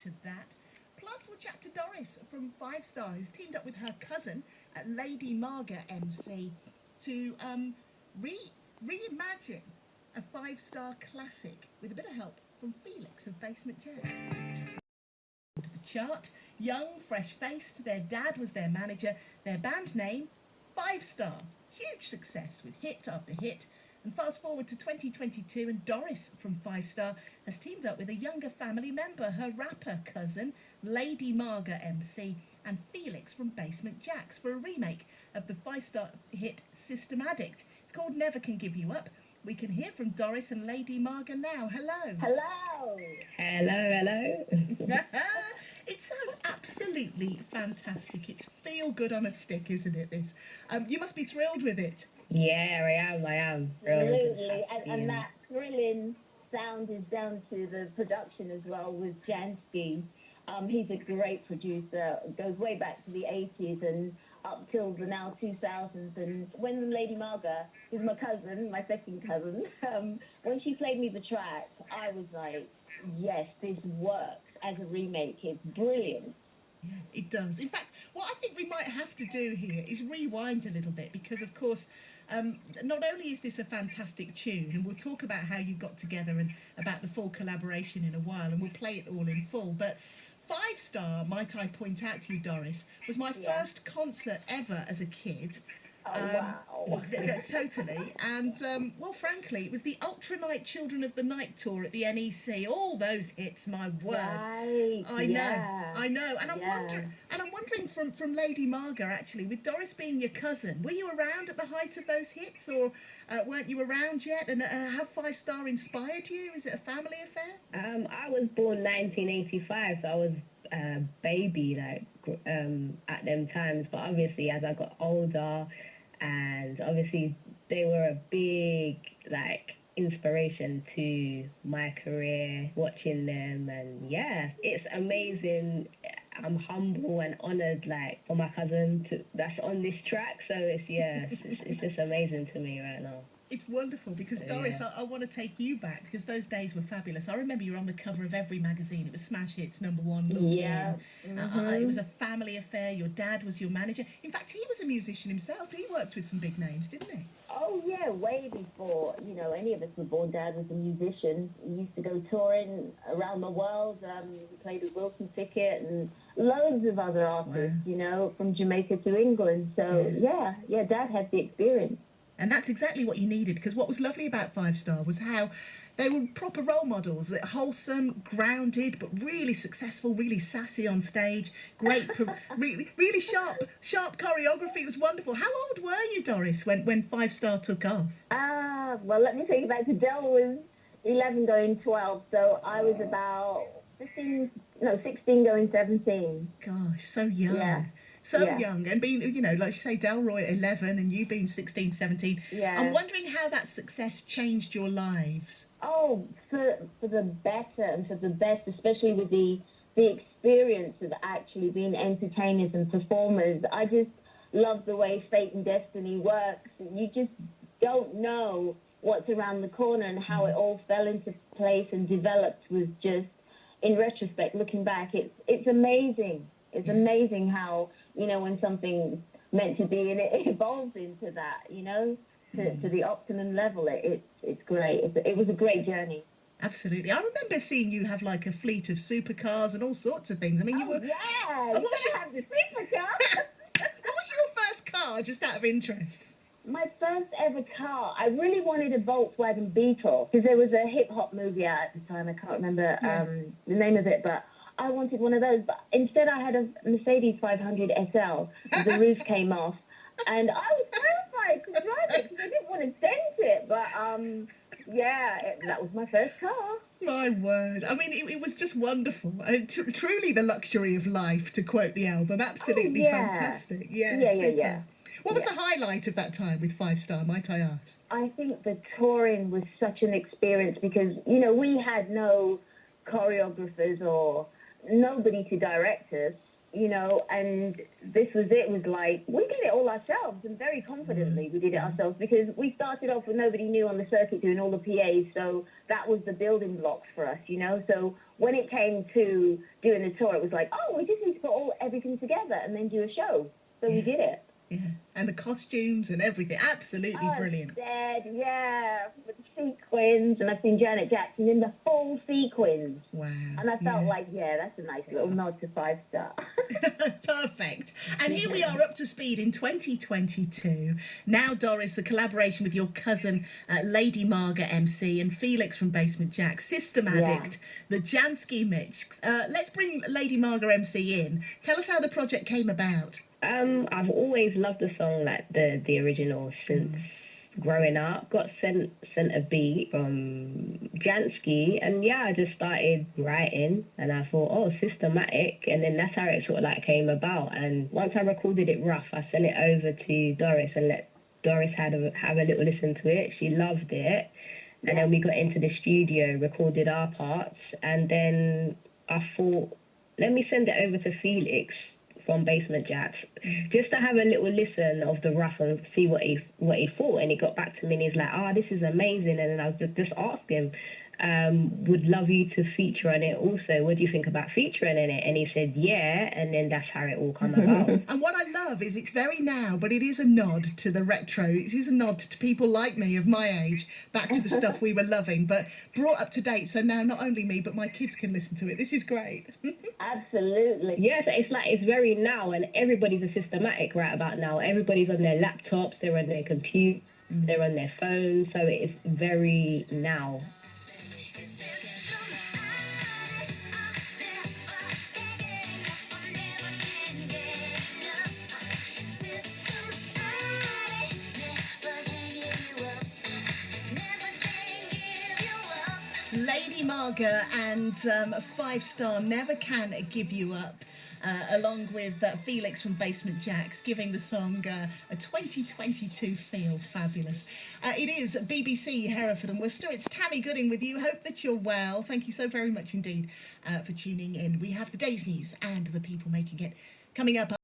to that. Plus, we'll chat to Doris from Five Star, who's teamed up with her cousin, Lady Marga MC, to reimagine a five-star classic with a bit of help from Felix of Basement Jazz. To the chart, young, fresh-faced, their dad was their manager, their band name, Five Star. Huge success with hit after hit. And fast forward to 2022, and Doris from Five Star has teamed up with a younger family member, her rapper cousin, Lady Marga MC, and Felix from Basement Jaxx for a remake of the Five-star hit System Addict. It's called Never Can Give You Up. We can hear from Doris and Lady Marga now. Hello. Hello. Hello. It sounds absolutely fantastic. It's feel good on a stick, isn't it, this? You must be thrilled with it. Yeah, I am. Absolutely. And that thrilling sound is down to the production as well with Jansky. He's a great producer. Goes way back to the 80s and up till the now 2000s. And when Lady Marga, who's my cousin, my second cousin, when she played me the track, I was like, yes, this works as a remake. It's brilliant. Yeah, it does. In fact, what I think we might have to do here is rewind a little bit because, of course, not only is this a fantastic tune, and we'll talk about how you got together and about the full collaboration in a while, and we'll play it all in full, but Five Star, might I point out to you, Doris, was my first concert ever as a kid. Wow. Totally. And, well, frankly, it was the Ultra Night Children of the Night tour at the NEC. All those hits, my word. Right. I know. And I'm wondering from Lady Marga, actually, with Doris being your cousin, were you around at the height of those hits, or weren't you around yet? And have Five Star inspired you? Is it a family affair? I was born 1985, so I was a baby, at them times. But obviously, as I got older, and obviously they were a big inspiration to my career, watching them. And yeah, it's amazing. I'm humble and honoured for my cousin that's on this track, so it's just amazing to me right now. It's wonderful because, Doris, I want to take you back because those days were fabulous. I remember you were on the cover of every magazine. It was Smash Hits, #1, Look Yeah. In. It was a family affair. Your dad was your manager. In fact, he was a musician himself. He worked with some big names, didn't he? Oh, yeah, way before, any of us were born. Dad was a musician. He used to go touring around the world. He played with Wilson Pickett and loads of other artists, from Jamaica to England. So, yeah, Dad had the experience. And that's exactly what you needed, because what was lovely about Five Star was how they were proper role models, wholesome, grounded, but really successful, really sassy on stage, great, really sharp choreography. It was wonderful. How old were you, Doris, when Five Star took off? Well, let me take you back to Del was 11 going 12, so I was about 16 going 17. Gosh, so young. Yeah. Young, and being, like you say, Delroy at 11 and you being 16, 17. Yeah. I'm wondering how that success changed your lives. Oh, for the better and for the best, especially with the experience of actually being entertainers and performers. I just love the way fate and destiny works. You just don't know what's around the corner, and how it all fell into place and developed was just, in retrospect, looking back, it's amazing. It's amazing how, when something's meant to be and it evolves into that, to the optimum level. It's great. It was a great journey. Absolutely. I remember seeing you have a fleet of supercars and all sorts of things. I mean, you were... Yeah, you gotta have the supercar. What was your first car, just out of interest? My first ever car, I really wanted a Volkswagen Beetle, because there was a hip-hop movie out at the time. I can't remember the name of it, but I wanted one of those. But instead I had a Mercedes 500 SL. The roof came off, and I was terrified to drive it because I didn't want to dent it. But, that was my first car. My word. I mean, it was just wonderful. Truly the luxury of life, to quote the album. Absolutely fantastic. Yeah. What was the highlight of that time with Five Star, might I ask? I think the touring was such an experience because, we had no choreographers or nobody to direct us. you know, and this was it. Was like, we did it all ourselves, and very confidently we did it ourselves, because we started off with nobody new on the circuit doing all the PAs, so that was the building blocks for us, you know. So when it came to doing the tour, it was like, oh, we just need to put everything together and then do a show. So we did it. Yeah, and the costumes and everything, absolutely brilliant. Yeah, with the sequins, and I've seen Janet Jackson in the full sequins. Wow. And I felt like, that's a nice little nod to 5 Star. Perfect. And here we are up to speed in 2022. Now, Doris, a collaboration with your cousin, Lady Marga MC, and Felix from Basement Jaxx, System Addict, the Jansky mix. Let's bring Lady Marga MC in. Tell us how the project came about. I've always loved the song, like the original, since growing up. Got sent a beat from Jansky, and I just started writing, and I thought, oh, systematic, and then that's how it sort of like came about. And once I recorded it rough, I sent it over to Doris and let Doris have a little listen to it. She loved it, and then we got into the studio, recorded our parts, and then I thought, let me send it over to Felix from Basement Jaxx, just to have a little listen of the rough and see what he thought. And he got back to me and he's like, this is amazing. And then I just asked him, would love you to feature on it also. What do you think about featuring in it? And he said, yeah. And then that's how it all come about. And what I love is it's very now, but it is a nod to the retro. It is a nod to people like me of my age, back to the stuff we were loving, but brought up to date. So now not only me, but my kids can listen to it. This is great. Absolutely. Yes, it's very now, and everybody's a systematic right about now. Everybody's on their laptops, they're on their computer, they're on their phones. So it's very now. Lady Marga and 5 Star, Never Can Give You Up, along with Felix from Basement Jaxx, giving the song a 2022 feel. Fabulous. It is BBC Hereford and Worcester. It's Tammy Gooding with you. Hope that you're well. Thank you so very much indeed for tuning in. We have the day's news and the people making it coming up.